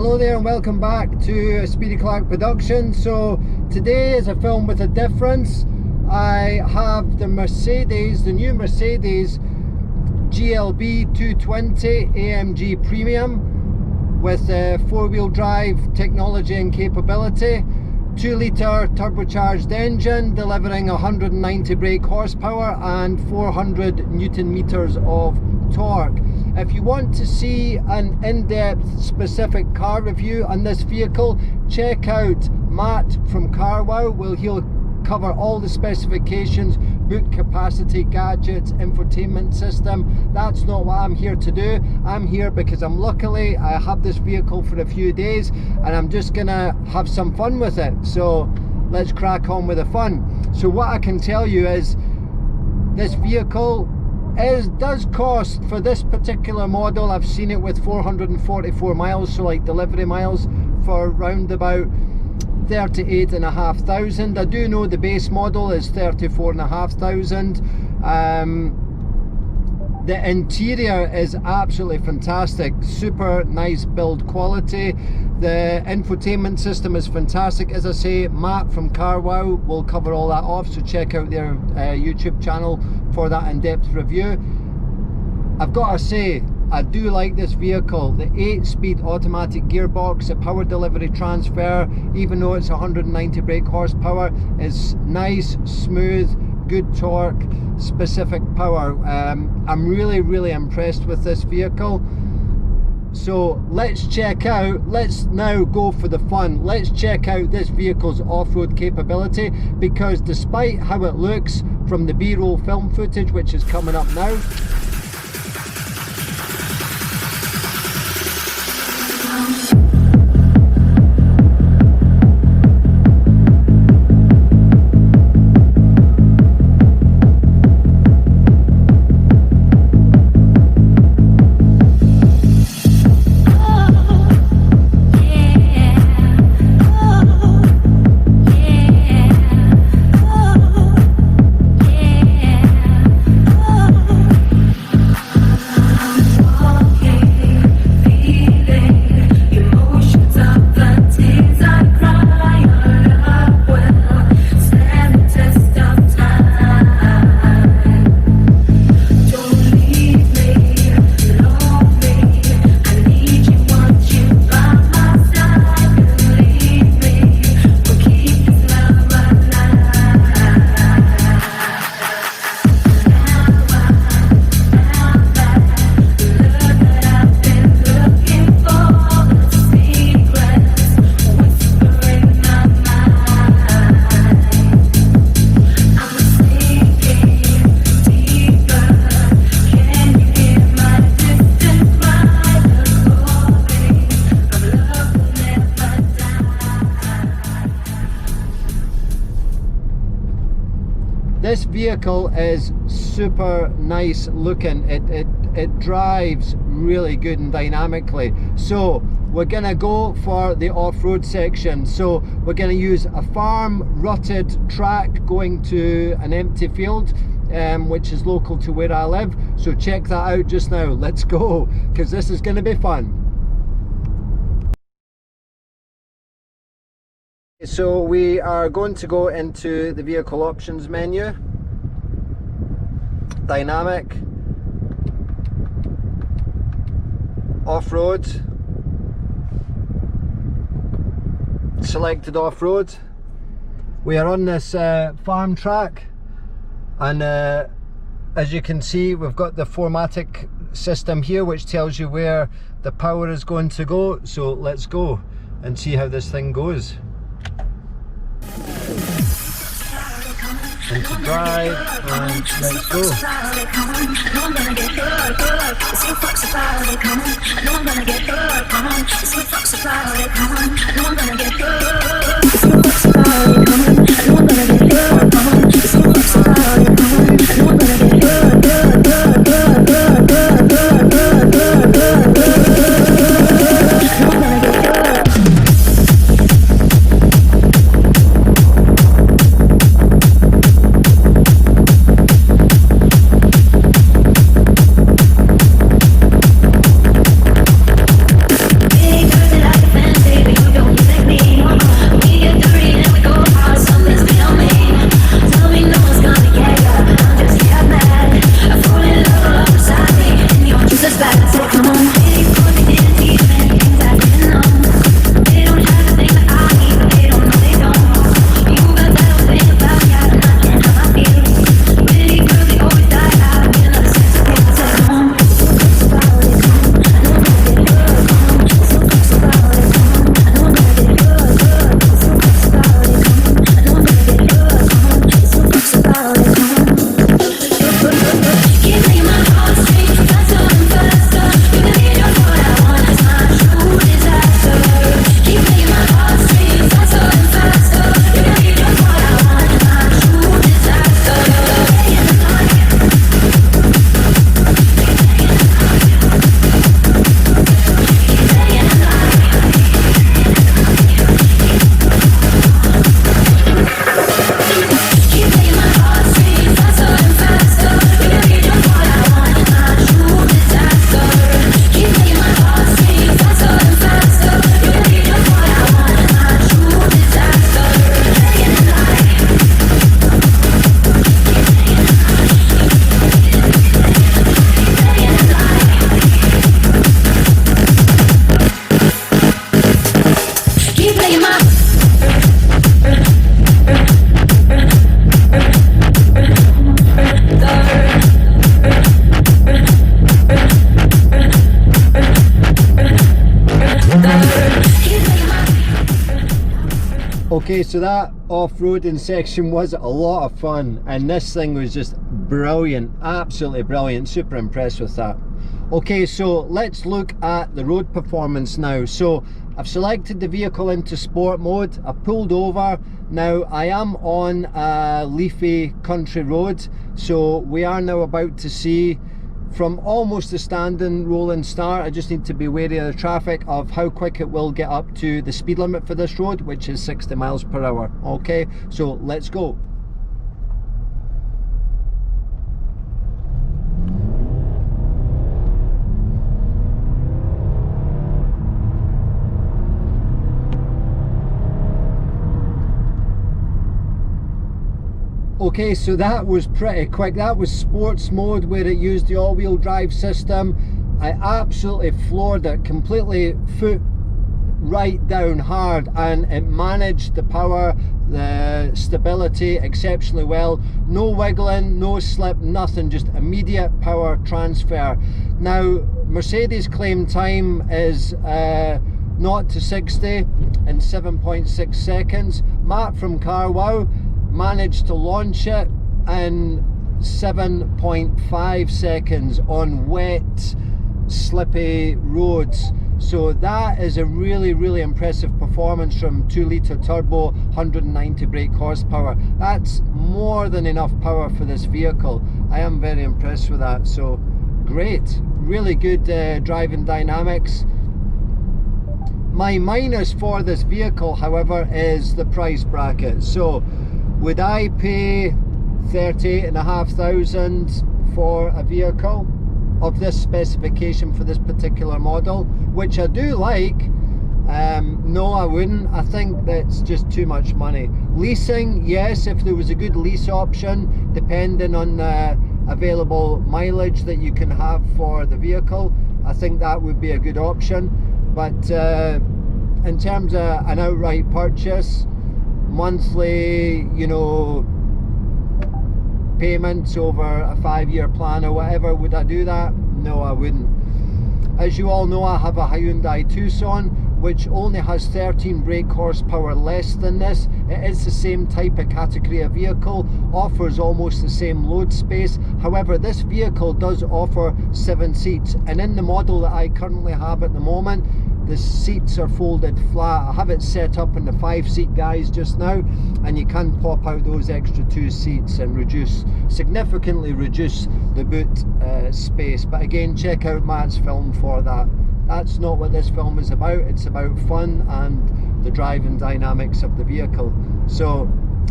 Hello there and welcome back to Speedy Clark Production. So today is a film with a difference. I have the new Mercedes GLB 220 AMG Premium with a four-wheel drive technology and capability, 2-litre turbocharged engine delivering 190 brake horsepower and 400 Newton meters of torque. If you want to see an in-depth specific car review on this vehicle, check out Matt from CarWow, where he'll cover all the specifications, boot capacity, gadgets, infotainment system. That's not what I'm here to do. I'm here because luckily I have this vehicle for a few days and I'm just gonna have some fun with it. So let's crack on with the fun. So what I can tell you is this vehicle does cost, for this particular model, I've seen it with 444 miles, so like delivery miles, for round about 38,500. I do know the base model is 34,500. The interior is absolutely fantastic, super nice build quality. The infotainment system is fantastic. As I say, Matt from CarWow will cover all that off, so check out their YouTube channel for that in-depth review. I've got to say, I do like this vehicle. The 8-speed automatic gearbox, the power delivery transfer, even though it's 190 brake horsepower, is nice, smooth, good torque, specific power. I'm really impressed with this vehicle. So let's now go for the fun. Let's check out this vehicle's off-road capability, because despite how it looks from the B-roll film footage, which is coming up now, this vehicle is super nice looking. It drives really good and dynamically. So we're gonna go for the off-road section. So we're gonna use a farm rutted track going to an empty field, which is local to where I live. So check that out just now. Let's go, because this is gonna be fun. So we are going to go into the vehicle options menu, dynamic, off-road, selected off-road. We are on this farm track, and as you can see, we've got the 4MATIC system here, which tells you where the power is going to go. So let's go and see how this thing goes. Into drive, and let's go. Okay, so that off-roading section was a lot of fun, and this thing was just brilliant, absolutely brilliant, super impressed with that. Okay, so let's look at the road performance now. So I've selected the vehicle into sport mode, I've pulled over. Now I am on a leafy country road, so we are now about to see from almost a standing rolling start. I just need to be wary of the traffic, of how quick it will get up to the speed limit for this road, which is 60 miles per hour. Okay, so let's go. Okay, so that was pretty quick. That was sports mode, where it used the all-wheel drive system. I absolutely floored it, completely foot right down hard, and it managed the power, the stability exceptionally well. No wiggling, no slip, nothing, just immediate power transfer. Now Mercedes claim time is 0 to 60 in 7.6 seconds. Matt from CarWow managed to launch it in 7.5 seconds on wet, slippy roads. So that is a really impressive performance from 2-litre turbo, 190 brake horsepower. That's more than enough power for this vehicle. I am very impressed with that. So great, really good driving dynamics. My minus for this vehicle, however, is the price bracket. So would I pay 38,500 for a vehicle of this specification for this particular model, which I do like? No, I wouldn't. I think that's just too much money. Leasing, yes, if there was a good lease option, depending on the available mileage that you can have for the vehicle, I think that would be a good option. But in terms of an outright purchase, monthly, you know, payments over a 5-year plan or whatever, would I do that? No, I wouldn't. As you all know, I have a Hyundai Tucson, which only has 13 brake horsepower less than this. It is the same type of category of vehicle, offers almost the same load space. However, this vehicle does offer 7 seats, and in the model that I currently have at the moment, the seats are folded flat. I have it set up in the 5-seat guys just now, and you can pop out those extra 2 seats and significantly reduce the boot space. But again, check out Matt's film for that. That's not what this film is about. It's about fun and the driving dynamics of the vehicle. So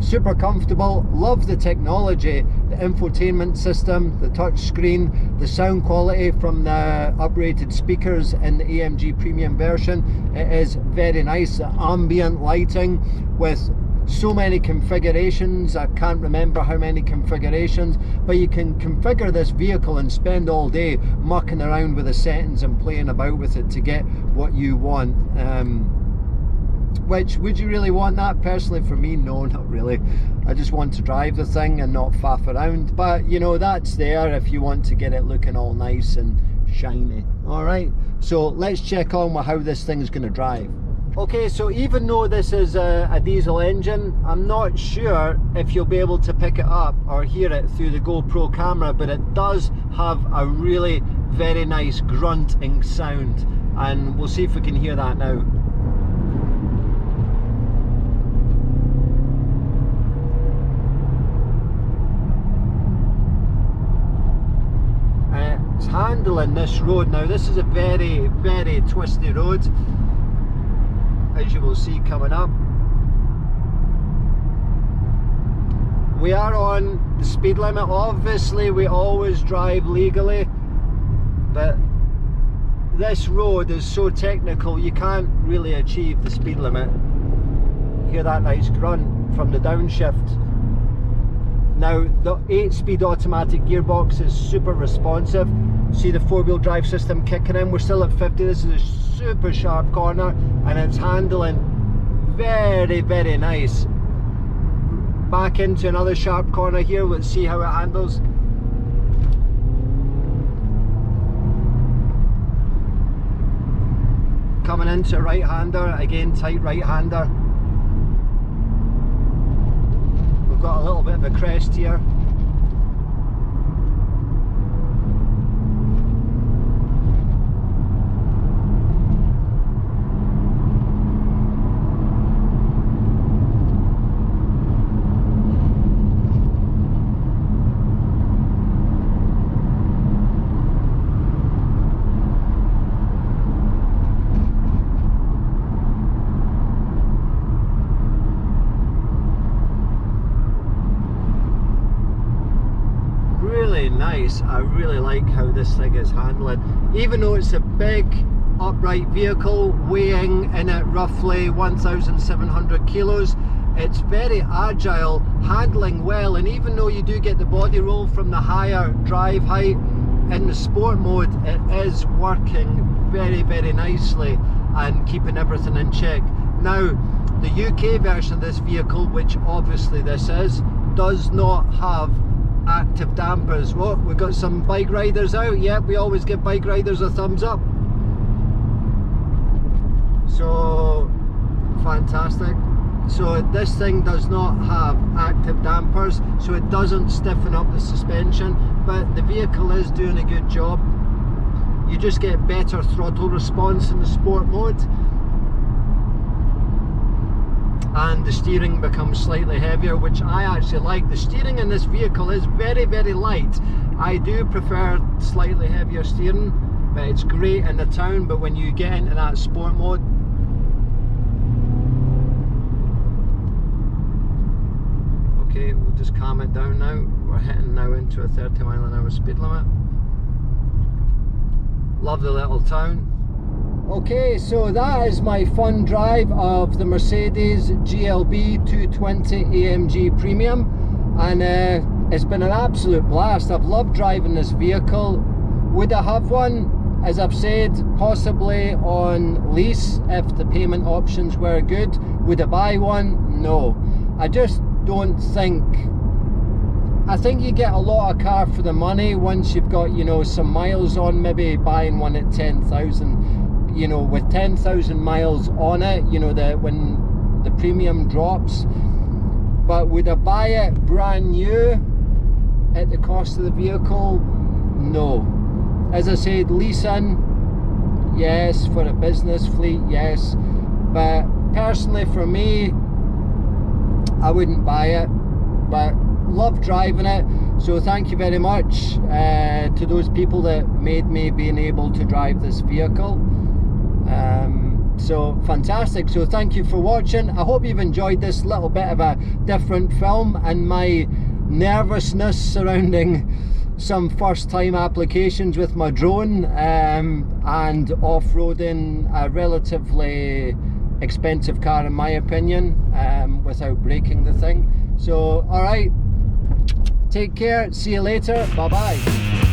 super comfortable, love the technology, the infotainment system, the touch screen, the sound quality from the uprated speakers in the AMG premium version. It is very nice. The ambient lighting with so many configurations, I can't remember how many configurations, but you can configure this vehicle and spend all day mucking around with the settings and playing about with it to get what you want. Which, would you really want that? Personally, for me, no, not really. I just want to drive the thing and not faff around. But you know, that's there if you want to get it looking all nice and shiny. All right, so let's check on how this thing is going to drive. Okay, so even though this is a diesel engine, I'm not sure if you'll be able to pick it up or hear it through the GoPro camera, but it does have a really very nice grunting sound, and we'll see if we can hear that now. It's handling this road. Now this is a very twisty road, as you will see coming up. We are on the speed limit. Obviously we always drive legally, but this road is so technical you can't really achieve the speed limit. Hear that nice grunt from the downshift. Now the 8-speed automatic gearbox is super responsive. See the 4-wheel drive system kicking in. We're still at 50. This is a super sharp corner, and it's handling very nice. Back into another sharp corner here. Let's see how it handles. Coming into a right-hander, again tight right-hander. got a little bit of a crest here. Nice. I really like how this thing is handling, even though it's a big upright vehicle weighing in at roughly 1,700 kilos. It's very agile, handling well, and even though you do get the body roll from the higher drive height in the sport mode, it is working very, very nicely and keeping everything in check. Now, the UK version of this vehicle, which obviously this is, does not have active dampers. Well, we've got some bike riders out. Yep, we always give bike riders a thumbs up. So fantastic. So this thing does not have active dampers, so it doesn't stiffen up the suspension, but the vehicle is doing a good job. You just get better throttle response in the sport mode, and the steering becomes slightly heavier, which I actually like. The steering in this vehicle is very, very light. I do prefer slightly heavier steering, but it's great in the town. But when you get into that sport mode, okay, we'll just calm it down now. We're heading now into a 30 mile an hour speed limit. Love the little town. Okay, so that is my fun drive of the Mercedes GLB 220 AMG Premium, and it's been an absolute blast. I've loved driving this vehicle. Would I have one? As I've said, possibly on lease if the payment options were good. Would I buy one? No. I just don't think. I think you get a lot of car for the money once you've got, you know, some miles on. Maybe buying one at 10,000. You know, with 10,000 miles on it, you know, when the premium drops. But would I buy it brand new at the cost of the vehicle? No. As I said, leasing, yes. For a business fleet, yes. But personally for me, I wouldn't buy it, but love driving it. So thank you very much to those people that made me being able to drive this vehicle. So fantastic. So thank you for watching. I hope you've enjoyed this little bit of a different film and my nervousness surrounding some first time applications with my drone and off-roading a relatively expensive car in my opinion, without breaking the thing. So alright, take care, see you later, bye bye.